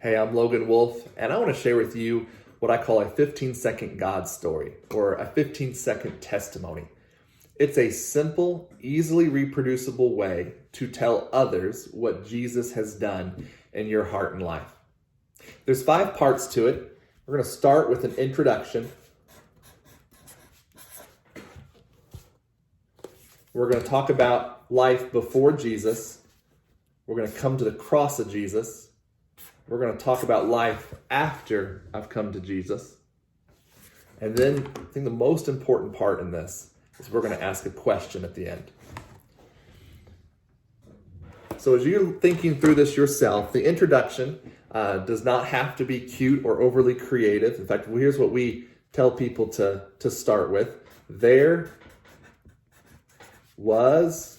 Hey, I'm Logan Wolf, and I want to share with you what I call a 15-second God story, or a 15-second testimony. It's a simple, easily reproducible way to tell others what Jesus has done in your heart and life. There's 5 parts to it. We're going to start with an introduction. We're going to talk about life before Jesus. We're going to come to the cross of Jesus. We're going to talk about life after I've come to Jesus. And then I think the most important part in this is we're going to ask a question at the end. So as you're thinking through this yourself, the introduction does not have to be cute or overly creative. In fact, here's what we tell people to start with. There was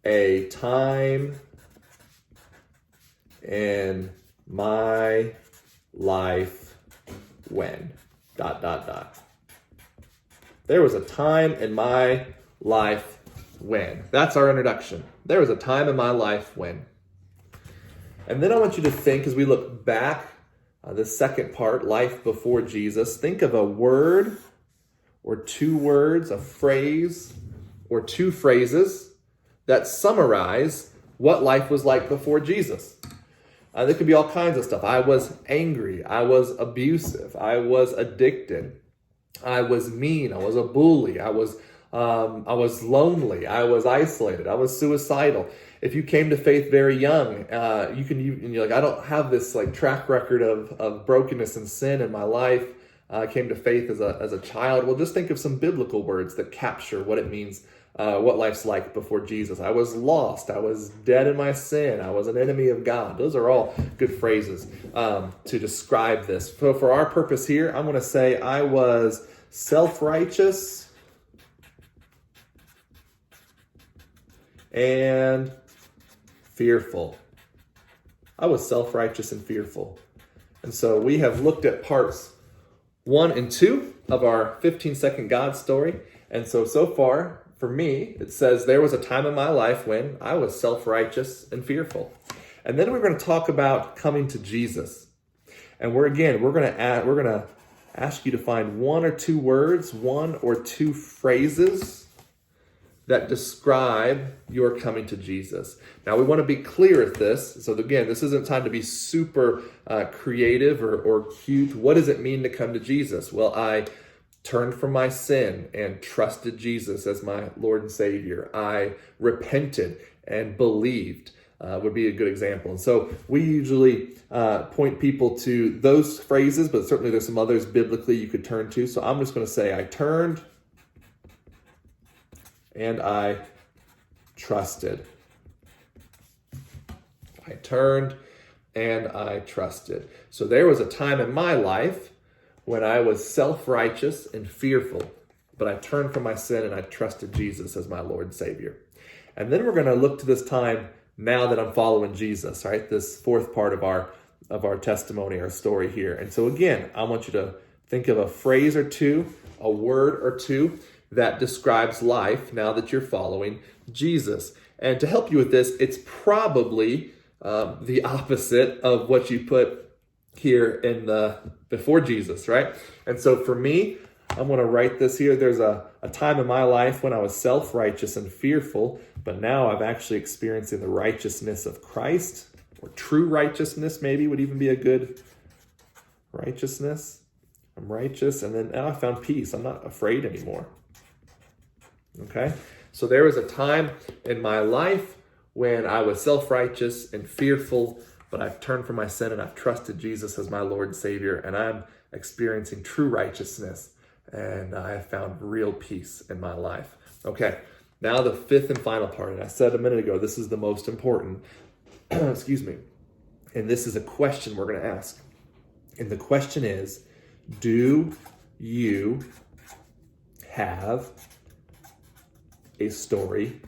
a time in my life when ... There was a time in my life when. That's our introduction. There was a time in my life when. And then I want you to think, as we look back, the second part, life before Jesus, think of a word or 2 words, a phrase or 2 phrases that summarize what life was like before Jesus. There could be all kinds of stuff. I was angry. I was abusive. I was addicted. I was mean. I was a bully. I was lonely. I was isolated. I was suicidal. If you came to faith very young, you're like, I don't have this like track record of brokenness and sin in my life. I came to faith as a child. Well, just think of some biblical words that capture what it means, what life's like before Jesus. I was lost. I was dead in my sin. I was an enemy of God. Those are all good phrases to describe this. So for our purpose here, I'm going to say I was self-righteous and fearful. I was self-righteous and fearful. And so we have looked at parts 1 and 2 of our 15-second God story. And so far, for me, it says there was a time in my life when I was self-righteous and fearful. And then we're going to talk about coming to Jesus. And we're going to ask you to find 1 or 2 words, 1 or 2 phrases that describe your coming to Jesus. Now, we want to be clear at this. So again, this isn't time to be super creative or cute. What does it mean to come to Jesus? Well, I turned from my sin and trusted Jesus as my Lord and Savior. I repented and believed would be a good example. And so we usually point people to those phrases, but certainly there's some others biblically you could turn to. So I'm just going to say I turned and I trusted. I turned and I trusted. So there was a time in my life when I was self-righteous and fearful, but I turned from my sin and I trusted Jesus as my Lord and Savior. And then we're going to look to this time now that I'm following Jesus, right? This 4th part of our testimony, our story here. And so again, I want you to think of a phrase or 2, a word or 2 that describes life now that you're following Jesus. And to help you with this, it's probably the opposite of what you put here in the before Jesus, right? And so for me, I'm going to write this here. There's a time in my life when I was self-righteous and fearful, but now I'm actually experiencing the righteousness of Christ, or true righteousness maybe would even be a good righteousness. I'm righteous, and then now I found peace. I'm not afraid anymore. Okay? So there was a time in my life when I was self-righteous and fearful, but I've turned from my sin and I've trusted Jesus as my Lord and Savior, and I'm experiencing true righteousness, and I have found real peace in my life. Okay, now the 5th and final part, and I said a minute ago, this is the most important, excuse me, and this is a question we're going to ask. And the question is, do you have a story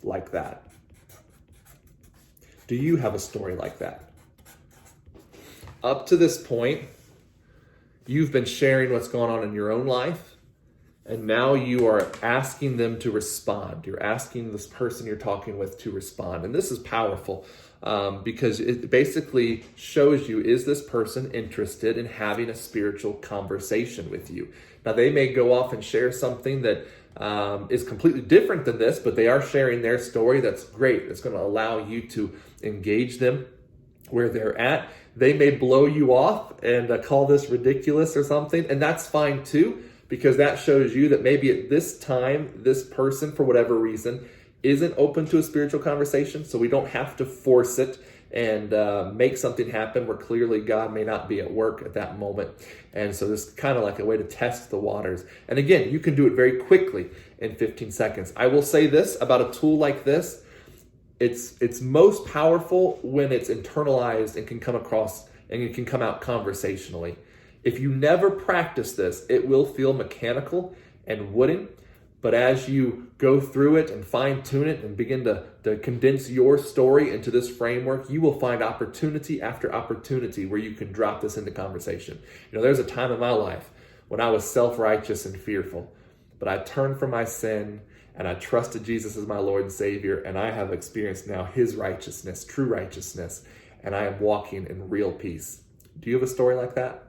like that? Do you have a story like that? Up to this point, you've been sharing what's going on in your own life. And now you are asking them to respond. You're asking this person you're talking with to respond. And this is powerful because it basically shows you, is this person interested in having a spiritual conversation with you? Now, they may go off and share something that is completely different than this, but they are sharing their story. That's great. It's going to allow you to engage them where they're at. They may blow you off and call this ridiculous or something, and that's fine too, because that shows you that maybe at this time, this person, for whatever reason, isn't open to a spiritual conversation. So we don't have to force it and make something happen where clearly God may not be at work at that moment. And so this is kind of like a way to test the waters. And again, you can do it very quickly in 15 seconds. I will say this about a tool like this. It's most powerful when it's internalized and can come across and it can come out conversationally. If you never practice this, it will feel mechanical and wooden. But as you go through it and fine tune it and begin to condense your story into this framework, you will find opportunity after opportunity where you can drop this into conversation. You know, there's a time in my life when I was self-righteous and fearful, but I turned from my sin and I trusted Jesus as my Lord and Savior, and I have experienced now his righteousness, true righteousness, and I am walking in real peace. Do you have a story like that?